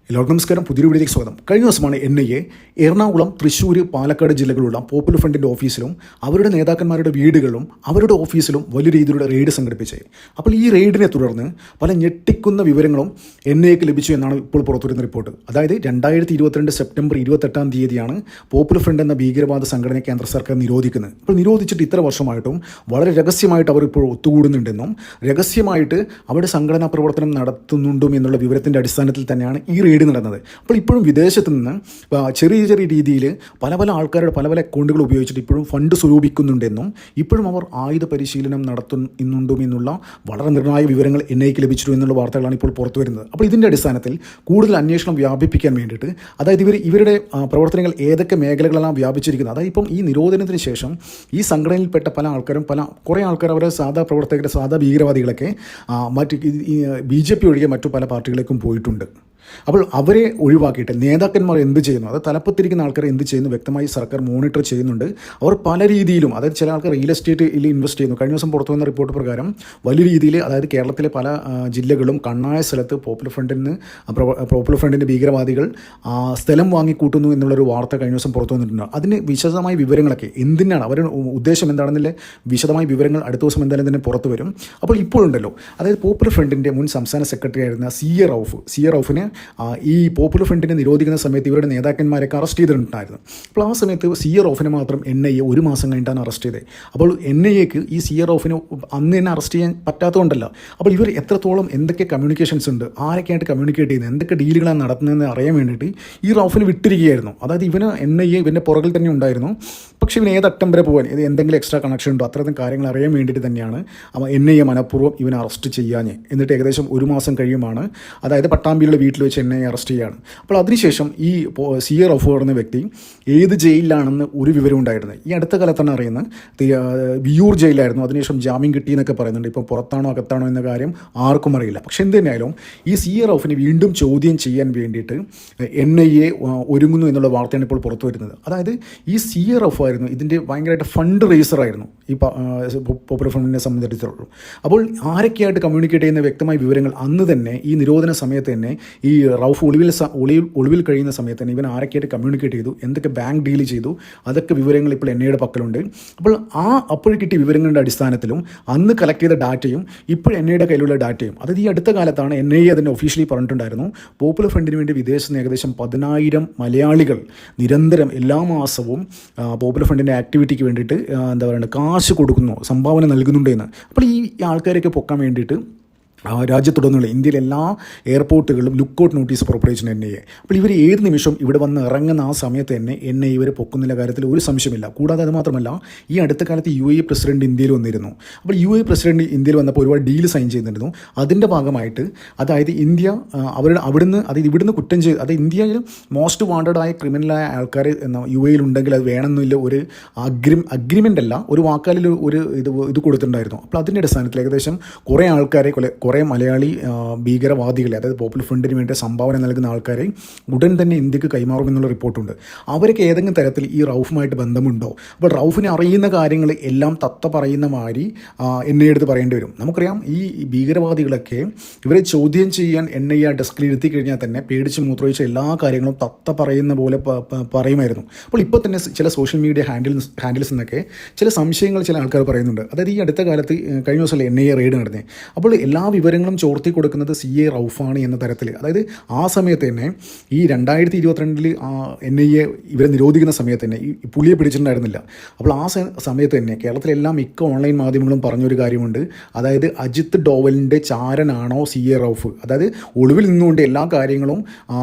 എല്ലാവർക്കും നമസ്കാരം. പുതിയൊരു വീഡിയോയിലേക്ക് സ്വാഗതം. കഴിഞ്ഞ ദിവസമാണ് NIA എറണാകുളം, തൃശ്ശൂർ, പാലക്കാട് ജില്ലകളുള്ള പോപ്പുലർ ഫ്രണ്ടിൻ്റെ ഓഫീസിലും അവരുടെ നേതാക്കന്മാരുടെ വീടുകളിലും അവരുടെ ഓഫീസിലും വലിയ രീതിയിലുള്ള റെയ്ഡ് സംഘടിപ്പിച്ചത്. അപ്പോൾ ഈ റെയ്ഡിനെ തുടർന്ന് പല ഞെട്ടിക്കുന്ന വിവരങ്ങളും NIAക്ക് ലഭിച്ചു എന്നാണ് ഇപ്പോൾ പുറത്തുവരുന്ന റിപ്പോർട്ട്. അതായത് 2022 സെപ്റ്റംബർ 28 പോപ്പുലർ ഫ്രണ്ട് എന്ന ഭീകരവാദ സംഘടനയെ കേന്ദ്ര സർക്കാർ നിരോധിക്കുന്നത്. അപ്പോൾ നിരോധിച്ചിട്ട് ഇത്ര വർഷമായിട്ടും വളരെ രഹസ്യമായിട്ട് അവർ ഇപ്പോൾ ഒത്തുകൂടുന്നുണ്ടെന്നും രഹസ്യമായിട്ട് അവരുടെ സംഘടനാ പ്രവർത്തനം നടത്തുന്നുണ്ടും എന്നുള്ള വിവരത്തിൻ്റെ അടിസ്ഥാനത്തിൽ തന്നെയാണ് ഈ റെയ്ഡ് നടന്നത്. അപ്പോൾ ഇപ്പോഴും വിദേശത്ത് നിന്ന് ചെറിയ ചെറിയ രീതിയിൽ പല ആൾക്കാരുടെ പല അക്കൗണ്ടുകൾ ഉപയോഗിച്ചിട്ട് ഇപ്പോഴും ഫണ്ട് സ്വരൂപിക്കുന്നുണ്ടെന്നും ഇപ്പോഴും അവർ ആയുധ പരിശീലനം നടത്തുന്നുണ്ടും എന്നുള്ള വളരെ നിർണായക വിവരങ്ങൾ NIAക്ക് ലഭിച്ചിട്ടു എന്നുള്ള വാർത്തകളാണ് ഇപ്പോൾ പുറത്തു വരുന്നത്. അപ്പോൾ ഇതിൻ്റെ അടിസ്ഥാനത്തിൽ കൂടുതൽ അന്വേഷണം വ്യാപിപ്പിക്കാൻ വേണ്ടിയിട്ട്, അതായത് ഇവരുടെ പ്രവർത്തനങ്ങൾ ഏതൊക്കെ മേഖലകളെല്ലാം വ്യാപിച്ചിരിക്കുന്നത്, അതായത് ഇപ്പം ഈ നിരോധനത്തിന് ശേഷം ഈ സംഘടനയിൽപ്പെട്ട പല ആൾക്കാരും കുറേ ആൾക്കാർ അവരുടെ സാധാ പ്രവർത്തകരുടെ സാധാ ഭീകരവാദികളൊക്കെ മറ്റ് BJP ഒഴികെ മറ്റു പല പാർട്ടികളിലേക്കും പോയിട്ടുണ്ട്. അപ്പോൾ അവരെ ഒഴിവാക്കിയിട്ട് നേതാക്കന്മാർ എന്ത് ചെയ്യുന്നു, അത് തലപ്പത്തിരിക്കുന്ന ആൾക്കാർ എന്ത് ചെയ്യുന്നു വ്യക്തമായി സർക്കാർ മോണിറ്റർ ചെയ്യുന്നുണ്ട്. അവർ പല രീതിയിലും, അതായത് ചില ആൾക്കാർ റിയൽ എസ്റ്റേറ്റിൽ ഇൻവെസ്റ്റ് ചെയ്യുന്നു. കഴിഞ്ഞ ദിവസം പുറത്തു വന്ന റിപ്പോർട്ട് പ്രകാരം വലിയ രീതിയിൽ, അതായത് കേരളത്തിലെ പല ജില്ലകളും കണ്ണായ സ്ഥലത്ത് പോപ്പുലർ ഫ്രണ്ടിൻ്റെ ഭീകരവാദികൾ സ്ഥലം വാങ്ങിക്കൂട്ടുന്നു എന്നുള്ളൊരു വാർത്ത കഴിഞ്ഞ ദിവസം പുറത്തു വന്നിട്ടുണ്ട്. അതിന് വിശദമായ വിവരങ്ങളൊക്കെ എന്തിനാണ് അവരുടെ ഉദ്ദേശം എന്താണെന്നുള്ള വിശദമായ വിവരങ്ങൾ അടുത്ത ദിവസം എന്തായാലും തന്നെ പുറത്തു വരും. അപ്പോൾ ഇപ്പോഴുണ്ടല്ലോ, അതായത് പോപ്പുലർ ഫ്രണ്ടിൻ്റെ മുൻ സംസ്ഥാന സെക്രട്ടറി ആയിരുന്ന സി എ റൌഫിനെ ഈ പോപ്പുലർ ഫ്രണ്ടിനെ നിരോധിക്കുന്ന സമയത്ത് ഇവരുടെ നേതാക്കന്മാരൊക്കെ അറസ്റ്റ് ചെയ്തിട്ടുണ്ടായിരുന്നു. അപ്പോൾ ആ സമയത്ത് സി എ റൌഫിനെ മാത്രം NIA ഒരു മാസം കഴിഞ്ഞിട്ടാണ് അറസ്റ്റ് ചെയ്തത്. അപ്പോൾ NIAക്ക് ഈ സി എ റൌഫിനെ അന്ന് തന്നെ അറസ്റ്റ് ചെയ്യാൻ പറ്റാത്തതുകൊണ്ടല്ല. അപ്പോൾ ഇവർ എത്രത്തോളം എന്തൊക്കെ കമ്മ്യൂണിക്കേഷൻസ് ഉണ്ട്, ആരൊക്കെയായിട്ട് കമ്മ്യൂണിക്കേറ്റ് ചെയ്യുന്നത്, എന്തൊക്കെ ഡീലുകളാണ് നടത്തുന്നതെന്ന് അറിയാൻ വേണ്ടിയിട്ട് ഈ റൌഫിനെ വിട്ടിരിക്കുകയായിരുന്നു. അതായത് NIA ഇവൻ്റെ പുറകിൽ തന്നെ ഉണ്ടായിരുന്നു. പക്ഷേ ഇവന് ഏതറ്റം വരെ പോകാൻ, ഇത് എന്തെങ്കിലും എക്സ്ട്രാ കണക്ഷൻ ഉണ്ടോ, അത്രയും കാര്യങ്ങൾ അറിയാൻ വേണ്ടിയിട്ട് തന്നെയാണ് NIA മനഃപൂർവ്വം ഇവനെ അറസ്റ്റ് ചെയ്യാഞ്ഞ്. എന്നിട്ട് ഏകദേശം ഒരു മാസം കഴിയുമാണ്, അതായത് പട്ടാമ്പിയിലുള്ള വീട്ടിൽ വെച്ച് NIA അറസ്റ്റ് ചെയ്യുകയാണ്. അപ്പോൾ അതിനുശേഷം ഈ സി എ റൌഫ് പറയുന്ന വ്യക്തി ഏത് ജയിലിലാണെന്ന് ഒരു വിവരം ഉണ്ടായിരുന്നത് ഈ അടുത്ത കാലത്താണ് അറിയുന്നത്. വിയൂർ ജയിലായിരുന്നു. അതിനുശേഷം ജാമ്യം കിട്ടിയെന്നൊക്കെ പറയുന്നുണ്ട്. ഇപ്പോൾ പുറത്താണോ അകത്താണോ എന്ന കാര്യം ആർക്കും അറിയില്ല. പക്ഷെ എന്ത് തന്നെയായാലും ഈ സി എ റൌഫിനെ വീണ്ടും ചോദ്യം ചെയ്യാൻ വേണ്ടിയിട്ട് NIA ഒരുങ്ങുന്നു എന്നുള്ള വാർത്തയാണ് ഇപ്പോൾ പുറത്തു വരുന്നത്. അതായത് ഈ സി എ റൌഫ് ആയിരുന്നു ഇതിൻ്റെ ഭയങ്കരമായിട്ട് ഫണ്ട് റേസർ ആയിരുന്നു ഈ പോപ്പുലർ ഫ്രണ്ടിനെ സംബന്ധിച്ചിടത്തോളം. അപ്പോൾ ആരൊക്കെയായിട്ട് കമ്മ്യൂണിക്കേറ്റ് ചെയ്യുന്ന വ്യക്തമായ വിവരങ്ങൾ അന്ന് തന്നെ ഈ നിരോധന സമയത്ത് തന്നെ ഈ റൌഫ് ഒളിവിൽ കഴിയുന്ന സമയത്ത് തന്നെ ഇവൻ ആരൊക്കെയായിട്ട് കമ്മ്യൂണിക്കേറ്റ് ചെയ്തു, എന്തൊക്കെ ബാങ്ക് ഡീൽ ചെയ്തു, അതൊക്കെ വിവരങ്ങൾ ഇപ്പോൾ NIAയുടെ പക്കലുണ്ട്. അപ്പോൾ അപ്പോൾ കിട്ടിയ വിവരങ്ങളുടെ അടിസ്ഥാനത്തിലും അന്ന് കളക്ട് ചെയ്ത ഡാറ്റയും ഇപ്പോൾ NIAയുടെ കയ്യിലുള്ള ഡാറ്റയും, അതായത് ഈ അടുത്ത കാലത്താണ് NIA അതിൻ്റെ ഒഫീഷ്യലി പറഞ്ഞിട്ടുണ്ടായിരുന്നു പോപ്പുലർ ഫ്രണ്ടിന് വേണ്ടി വിദേശത്ത് നിന്ന് ഏകദേശം 10,000 മലയാളികൾ നിരന്തരം എല്ലാ മാസവും പോപ്പുലർ ഫ്രണ്ടിൻ്റെ ആക്ടിവിറ്റിക്ക് വേണ്ടിയിട്ട് എന്താ പറയുക കാശ് കൊടുക്കുന്നു, സംഭാവന നൽകുന്നുണ്ട് എന്ന്. അപ്പോൾ ഈ ആൾക്കാരൊക്കെ പൊക്കാൻ വേണ്ടിയിട്ട് രാജ്യത്തുടനീളം ഇന്ത്യയിലെ എല്ലാ എയർപോർട്ടുകളിലും ലുക്കൗട്ട് നോട്ടീസ് പുറപ്പെടുവിച്ചു NIA. അപ്പോൾ ഇവർ ഏത് നിമിഷം ഇവിടെ വന്ന് ഇറങ്ങുന്ന ആ സമയത്ത് തന്നെ NIA ഇവരെ പൊക്കുന്നില്ല കാര്യത്തിൽ ഒരു സംശയമില്ല. കൂടാതെ അത് മാത്രമല്ല, ഈ അടുത്ത കാലത്ത് UAE പ്രസിഡന്റ് ഇന്ത്യയിൽ വന്നിരുന്നു. അപ്പോൾ UAE പ്രസിഡന്റ് ഇന്ത്യയിൽ വന്നപ്പോൾ ഒരുപാട് ഡീൽ സൈൻ ചെയ്തിരുന്നു. അതിൻ്റെ ഭാഗമായിട്ട്, അതായത് ഇന്ത്യ ഇവിടുന്ന് കുറ്റം ചെയ്ത്, അതായത് ഇന്ത്യയിൽ മോസ്റ്റ് വാണ്ടഡ് ആയ ക്രിമിനലായ ആൾക്കാർ UAE ഉണ്ടെങ്കിൽ അത് വേണമെന്നില്ല ഒരു അഗ്രിമെൻ്റ് അല്ല, ഒരു വാക്കാലിൽ ഒരു ഇത് കൊടുത്തിട്ടുണ്ടായിരുന്നു. അപ്പോൾ അതിൻ്റെ അടിസ്ഥാനത്തിൽ ഏകദേശം കുറേ ആൾക്കാരെ കുറേ മലയാളി ഭീകരവാദികളെ, അതായത് പോപ്പുലർ ഫ്രണ്ടിന് വേണ്ടി സംഭാവന നൽകുന്ന ആൾക്കാരെ ഉടൻ തന്നെ ഇന്ത്യക്ക് കൈമാറുമെന്നുള്ള റിപ്പോർട്ടുണ്ട്. അവരൊക്കെ ഏതെങ്കിലും തരത്തിൽ ഈ റൌഫുമായിട്ട് ബന്ധമുണ്ടോ? അപ്പോൾ റൌഫിനെ അറിയുന്ന കാര്യങ്ങൾ എല്ലാം പറയുന്ന മാതിരി NIA എടുത്ത് പറയേണ്ടി വരും. നമുക്കറിയാം ഈ ഭീകരവാദികളൊക്കെ ഇവരെ ചോദ്യം ചെയ്യാൻ NIA ഡെസ്കിൽ ഇരുത്തി കഴിഞ്ഞാൽ തന്നെ പേടിച്ച് മൂത്രമൊഴിച്ച എല്ലാ കാര്യങ്ങളും പറയുന്ന പോലെ പറയുമായിരുന്നു. അപ്പോൾ ഇപ്പോൾ തന്നെ ചില സോഷ്യൽ മീഡിയ ഹാൻഡിൽസ് എന്നൊക്കെ ചില സംശയങ്ങൾ ചില ആൾക്കാർ പറയുന്നുണ്ട്. അതായത് ഈ അടുത്ത കാലത്ത് കഴിഞ്ഞ ദിവസം NIA റെയ്ഡ് നടന്നേ. അപ്പോൾ എല്ലാ വിവരങ്ങളും ചോർത്തി കൊടുക്കുന്നത് സി എ റൌഫാണ് എന്ന തരത്തിൽ, അതായത് ആ സമയത്ത് തന്നെ ഈ 2022 NIA ഇവരെ നിരോധിക്കുന്ന സമയത്ത് തന്നെ ഈ പുള്ളിയെ പിടിച്ചിട്ടുണ്ടായിരുന്നില്ല. അപ്പോൾ ആ സമയത്ത് തന്നെ കേരളത്തിലെല്ലാം മിക്ക ഓൺലൈൻ മാധ്യമങ്ങളും പറഞ്ഞൊരു കാര്യമുണ്ട്, അതായത് അജിത് ഡോവലിൻ്റെ ചാരനാണോ സി എ റൌഫ്, അതായത് ഒളിവിൽ നിന്നുകൊണ്ട് എല്ലാ കാര്യങ്ങളും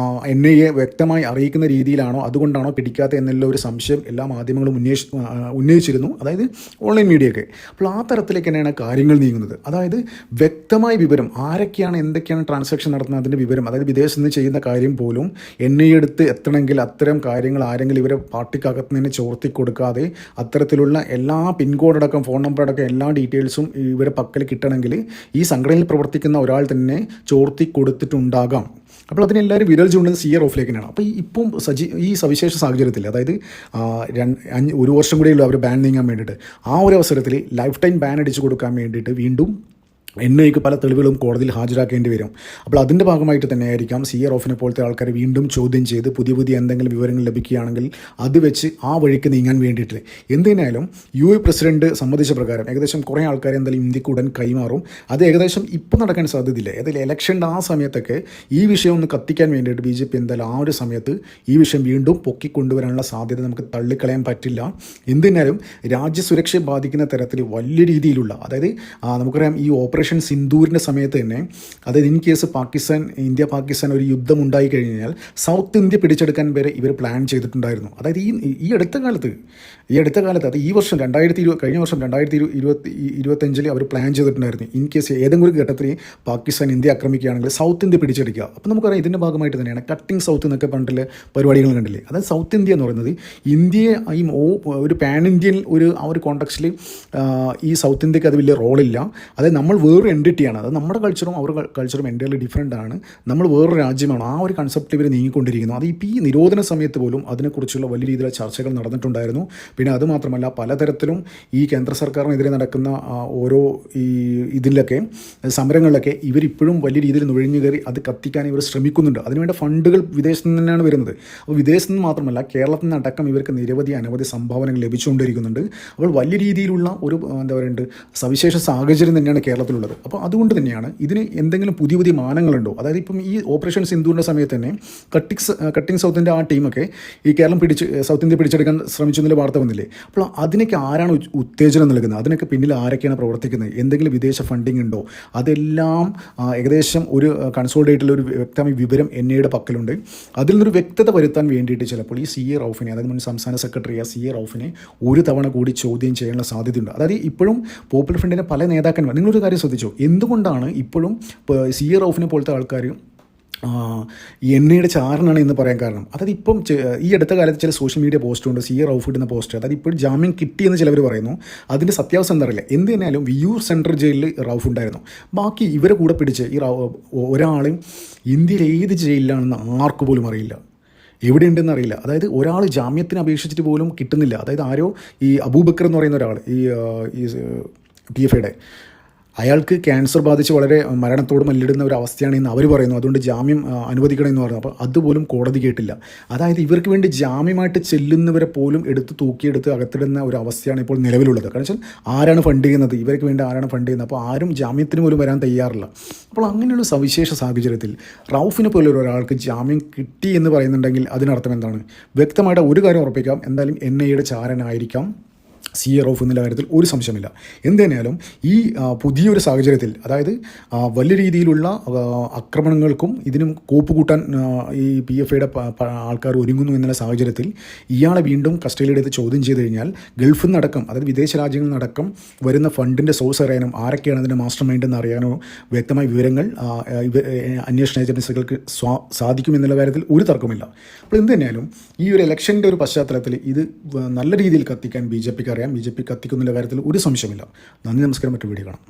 NIA വ്യക്തമായി അറിയിക്കുന്ന രീതിയിലാണോ, അതുകൊണ്ടാണോ പിടിക്കാത്ത എന്നുള്ള ഒരു സംശയം എല്ലാ മാധ്യമങ്ങളും ഉന്നയിച്ചിരുന്നു, അതായത് ഓൺലൈൻ മീഡിയയൊക്കെ. അപ്പോൾ ആ തരത്തിലേക്ക് തന്നെയാണ് കാര്യങ്ങൾ നീങ്ങുന്നത്. അതായത് വ്യക്തമായ വിവരം, ആരൊക്കെയാണ് എന്തൊക്കെയാണ് ട്രാൻസാക്ഷൻ നടത്തുന്നത് അതിൻ്റെ വിവരം, അതായത് വിദേശത്ത് നിന്ന് ചെയ്യുന്ന കാര്യം പോലും NIA എടുത്ത് എത്തണമെങ്കിൽ അത്തരം കാര്യങ്ങൾ ആരെങ്കിലും ഇവരെ പാർട്ടിക്കകത്ത് നിന്ന് ചോർത്തി കൊടുക്കാതെ അത്തരത്തിലുള്ള എല്ലാ പിൻകോഡടക്കം ഫോൺ നമ്പറടക്കം എല്ലാ ഡീറ്റെയിൽസും ഇവരെ പക്കൽ കിട്ടണമെങ്കിൽ ഈ സംഘടനയിൽ പ്രവർത്തിക്കുന്ന ഒരാൾ തന്നെ ചോർത്തി കൊടുത്തിട്ടുണ്ടാകാം. അപ്പോൾ അതിനെല്ലാവരും വിരൽ ചൂണ്ടുന്നത് സി എ റൌഫിലേക്ക് തന്നെയാണ്. അപ്പോൾ ഇപ്പം ഈ സവിശേഷ സാഹചര്യത്തിൽ, അതായത് 1 വർഷം കൂടെയുള്ളൂ അവർ ബാൻ നീങ്ങാൻ വേണ്ടിയിട്ട്, ആ ഒരു അവസരത്തിൽ ലൈഫ് ടൈം ബാൻ അടിച്ചു കൊടുക്കാൻ വേണ്ടിയിട്ട് വീണ്ടും NIAക്ക് പല തെളിവുകളും കോടതിയിൽ ഹാജരാക്കേണ്ടി വരും. അപ്പോൾ അതിൻ്റെ ഭാഗമായിട്ട് തന്നെയായിരിക്കാം CA റൌഫിനെ പോലത്തെ ആൾക്കാരെ വീണ്ടും ചോദ്യം ചെയ്ത് പുതിയ എന്തെങ്കിലും വിവരങ്ങൾ ലഭിക്കുകയാണെങ്കിൽ അത് വെച്ച് ആ വഴിക്ക് നീങ്ങാൻ വേണ്ടിയിട്ട്. എന്തിനായാലും UAE പ്രസിഡന്റ് സമ്മതിച്ച പ്രകാരം ഏകദേശം കുറേ ആൾക്കാർ എന്തായാലും ഇന്ത്യക്ക് ഉടൻ കൈമാറും. അത് ഏകദേശം ഇപ്പോൾ നടക്കാൻ സാധ്യതയില്ല. ഏതായാലും ഇലക്ഷൻ്റെ ആ സമയത്തൊക്കെ ഈ വിഷയം ഒന്ന് കത്തിക്കാൻ വേണ്ടിയിട്ട് BJP എന്തായാലും ആ ഒരു സമയത്ത് ഈ വിഷയം വീണ്ടും പൊക്കിക്കൊണ്ടുവരാനുള്ള സാധ്യത നമുക്ക് തള്ളിക്കളയാൻ പറ്റില്ല. എന്തിനാലും രാജ്യസുരക്ഷയെ ബാധിക്കുന്ന തരത്തിൽ വലിയ രീതിയിലുള്ള, അതായത് നമുക്കറിയാം ഈ ഓപ്പറേഷൻ സിന്ദൂരിൻ്റെ സമയത്ത് തന്നെ, അതായത് ഇൻ കേസ് ഇന്ത്യ പാകിസ്ഥാൻ ഒരു യുദ്ധം ഉണ്ടായി കഴിഞ്ഞാൽ സൗത്ത് ഇന്ത്യ പിടിച്ചെടുക്കാൻ വരെ ഇവർ പ്ലാൻ ചെയ്തിട്ടുണ്ടായിരുന്നു. അതായത് ഈ അടുത്ത കാലത്ത് അത് ഈ വർഷം കഴിഞ്ഞ വർഷം 2025 അവർ പ്ലാൻ ചെയ്തിട്ടുണ്ടായിരുന്നു. ഇൻ കേസ് ഏതെങ്കിലും ഒരു ഘട്ടത്തിൽ പാകിസ്ഥാൻ ഇന്ത്യ ആക്രമിക്കുകയാണെങ്കിൽ സൗത്ത് ഇന്ത്യ പിടിച്ചെടുക്കുക. അപ്പോൾ നമുക്കറിയാം ഇതിൻ്റെ ഭാഗമായിട്ട് തന്നെയാണ് കട്ടിങ് സൗത്ത് എന്നൊക്കെ പറഞ്ഞിട്ടുള്ള പരിപാടികൾ കണ്ടില്ലേ. അതായത് സൗത്ത് ഇന്ത്യ എന്ന് പറയുന്നത് ഇന്ത്യയെ ഒരു പാൻ ഇന്ത്യൻ ആ ഒരു കോണ്ടക്സ്റ്റിൽ ഈ സൗത്ത് ഇന്ത്യക്ക് അത് വലിയ റോളില്ല. അതായത് നമ്മൾ വേറൊരു എൻറ്റിറ്റിയാണ്. അത് നമ്മുടെ കൾച്ചറും അവരുടെ കൾച്ചറും എൻ്റയർലി ഡിഫറൻ്റ് ആണ്. നമ്മൾ വേറൊരു രാജ്യമാണ്. ആ ഒരു കൺസെപ്റ്റ് ഇവർ നീങ്ങിക്കൊണ്ടിരിക്കുന്നു. അത് ഇപ്പോൾ ഈ നിരോധന സമയത്ത് പോലും അതിനെക്കുറിച്ചുള്ള വലിയ രീതിയിലുള്ള ചർച്ചകൾ നടന്നിട്ടുണ്ടായിരുന്നു. പിന്നെ അതുമാത്രമല്ല പലതരത്തിലും ഈ കേന്ദ്ര സർക്കാരിനെതിരെ നടക്കുന്ന ഓരോ ഇതിലൊക്കെ സമരങ്ങളിലൊക്കെ ഇവരിപ്പോഴും വലിയ രീതിയിൽ നുഴഞ്ഞു കയറി അത് കത്തിക്കാൻ ഇവർ ശ്രമിക്കുന്നുണ്ട്. അതിനുവേണ്ട ഫണ്ടുകൾ വിദേശത്ത് നിന്ന് തന്നെയാണ് വരുന്നത്. അപ്പോൾ വിദേശത്ത് നിന്ന് മാത്രമല്ല കേരളത്തിൽ നിന്നടക്കം ഇവർക്ക് അനവധി സംഭാവനകൾ ലഭിച്ചുകൊണ്ടിരിക്കുന്നുണ്ട്. അപ്പോൾ വലിയ രീതിയിലുള്ള ഒരു സവിശേഷ സാഹചര്യം തന്നെയാണ് കേരളത്തിലുള്ളത്. അപ്പോൾ അതുകൊണ്ട് തന്നെയാണ് ഇതിന് എന്തെങ്കിലും പുതിയ മാനങ്ങളുണ്ടോ. അതായത് ഇപ്പം ഈ ഓപ്പറേഷൻ സിന്ദൂറിൻ്റെ സമയത്ത് തന്നെ കട്ടിങ് സൗത്തിൻ്റെ ആ ടീമൊക്കെ ഈ കേരളം സൗത്ത് ഇന്ത്യ പിടിച്ചെടുക്കാൻ ശ്രമിച്ചു എന്നുള്ള വാർത്ത വന്നില്ലേ. അപ്പോൾ അതിനൊക്കെ ആരാണ് ഉത്തേജനം നൽകുന്നത്, അതിനൊക്കെ പിന്നിൽ ആരൊക്കെയാണ് പ്രവർത്തിക്കുന്നത്, എന്തെങ്കിലും വിദേശ ഫണ്ടിങ് ഉണ്ടോ, അതെല്ലാം ഏകദേശം ഒരു കൺസോൾട്ടേറ്റുള്ള ഒരു വ്യക്തമായ വിവരം NIAയുടെ പക്കലുണ്ട്. അതിൽ നിന്നൊരു വ്യക്തത വരുത്താൻ വേണ്ടിയിട്ട് ചിലപ്പോൾ ഈ CA റൌഫിനെ, അതായത് മുൻ സംസ്ഥാന സെക്രട്ടറിയായ CA റൌഫിനെ ഒരു തവണ കൂടി ചോദ്യം ചെയ്യാനുള്ള സാധ്യതയുണ്ട്. അതായത് ഇപ്പോഴും പോപ്പുലർ ഫ്രണ്ടിൻ്റെ പല നേതാക്കന്മാർ, നിങ്ങളൊരു കാര്യം ശ്രദ്ധിച്ചോ, എന്തുകൊണ്ടാണ് ഇപ്പോഴും CA റൌഫിനെ പോലത്തെ ആൾക്കാർ NIAയുടെ ചാരനാണ് എന്ന് പറയാൻ കാരണം, അതായത് ഇപ്പം ഈ അടുത്ത കാലത്ത് ചില സോഷ്യൽ മീഡിയ പോസ്റ്റുണ്ട് CA റൌഫ് ഇടുന്ന പോസ്റ്റ്, അതായത് ഇപ്പോൾ ജാമ്യം കിട്ടിയെന്ന് ചിലവർ പറയുന്നു. അതിൻ്റെ സത്യാവസ്ഥ എന്താ അറിയില്ല. എന്ത് തന്നെയാലും വിയ്യൂർ സെൻട്രൽ ജയിലിൽ റൌഫ് ഉണ്ടായിരുന്നു. ബാക്കി ഇവരെ കൂടെ പിടിച്ച് ഒരാളും ഇന്ത്യയിൽ ഏത് ജയിലിലാണെന്ന് ആർക്ക് പോലും അറിയില്ല, എവിടെയുണ്ടെന്ന് അറിയില്ല. അതായത് ഒരാൾ ജാമ്യത്തിന് അപേക്ഷിച്ചിട്ട് പോലും കിട്ടുന്നില്ല. അതായത് ആരോ ഈ അബൂബക്കർ എന്ന് പറയുന്ന ഒരാൾ ഈ PFIയുടെ അയാൾക്ക് ക്യാൻസർ ബാധിച്ച് വളരെ മരണത്തോട് മല്ലിടുന്ന ഒരു അവസ്ഥയാണെന്ന് അവർ പറയുന്നു. അതുകൊണ്ട് ജാമ്യം അനുവദിക്കണമെന്ന് പറഞ്ഞു. അപ്പോൾ അതുപോലും കോടതി കേട്ടില്ല. അതായത് ഇവർക്ക് വേണ്ടി ജാമ്യമായിട്ട് ചെല്ലുന്നവരെ പോലും തൂക്കിയെടുത്ത് അകത്തിടുന്ന ഒരു അവസ്ഥയാണ് ഇപ്പോൾ നിലവിലുള്ളത്. കാരണം വെച്ചാൽ ആരാണ് ഫണ്ട് ചെയ്യുന്നത്, ഇവർക്ക് വേണ്ടി ആരാണ് ഫണ്ട് ചെയ്യുന്നത്. അപ്പോൾ ആരും ജാമ്യത്തിന് പോലും വരാൻ തയ്യാറില്ല. അപ്പോൾ അങ്ങനെയുള്ള സവിശേഷ സാഹചര്യത്തിൽ റൌഫിനെ പോലെ ഒരാൾക്ക് ജാമ്യം കിട്ടി എന്ന് പറയുന്നുണ്ടെങ്കിൽ അതിനർത്ഥം എന്താണ്? വ്യക്തമായിട്ട് ഒരു കാര്യം ഉറപ്പിക്കാം, എന്തായാലും NIAയുടെ ചാരനായിരിക്കാം CA റൌഫ് എന്നുള്ള കാര്യത്തിൽ ഒരു സംശയമില്ല. എന്തുതന്നെയാലും ഈ പുതിയൊരു സാഹചര്യത്തിൽ, അതായത് വലിയ രീതിയിലുള്ള ആക്രമണങ്ങൾക്കും ഇതിനും കൂട്ടാൻ ഈ PFIയുടെ ആൾക്കാർ ഒരുങ്ങുന്നു എന്നുള്ള സാഹചര്യത്തിൽ ഇയാളെ വീണ്ടും കസ്റ്റഡിയിലെടുത്ത് ചോദ്യം ചെയ്ത് കഴിഞ്ഞാൽ ഗൾഫിൽ നിന്നടക്കം, അതായത് വിദേശ രാജ്യങ്ങളിൽ നിന്നടക്കം വരുന്ന ഫണ്ടിൻ്റെ സോഴ്സ് അറിയാനും ആരൊക്കെയാണ് അതിൻ്റെ മാസ്റ്റർ മൈൻഡ് എന്ന് അറിയാനോ വ്യക്തമായ വിവരങ്ങൾ അന്വേഷണ ഏജൻസികൾക്ക് സാധിക്കുമെന്നുള്ള കാര്യത്തിൽ ഒരു തർക്കമില്ല. അപ്പോൾ എന്തുതന്നെയാലും ഈ ഒരു ഇലക്ഷൻ്റെ ഒരു പശ്ചാത്തലത്തിൽ ഇത് നല്ല രീതിയിൽ കത്തിക്കാൻ BJPക്ക് അറിയാം. BJP കത്തിക്കുന്നുള്ള കാര്യത്തിൽ ഒരു സംശയമില്ല. നന്ദി, നമസ്കാരം. മറ്റു വീഡിയോ കാണാം.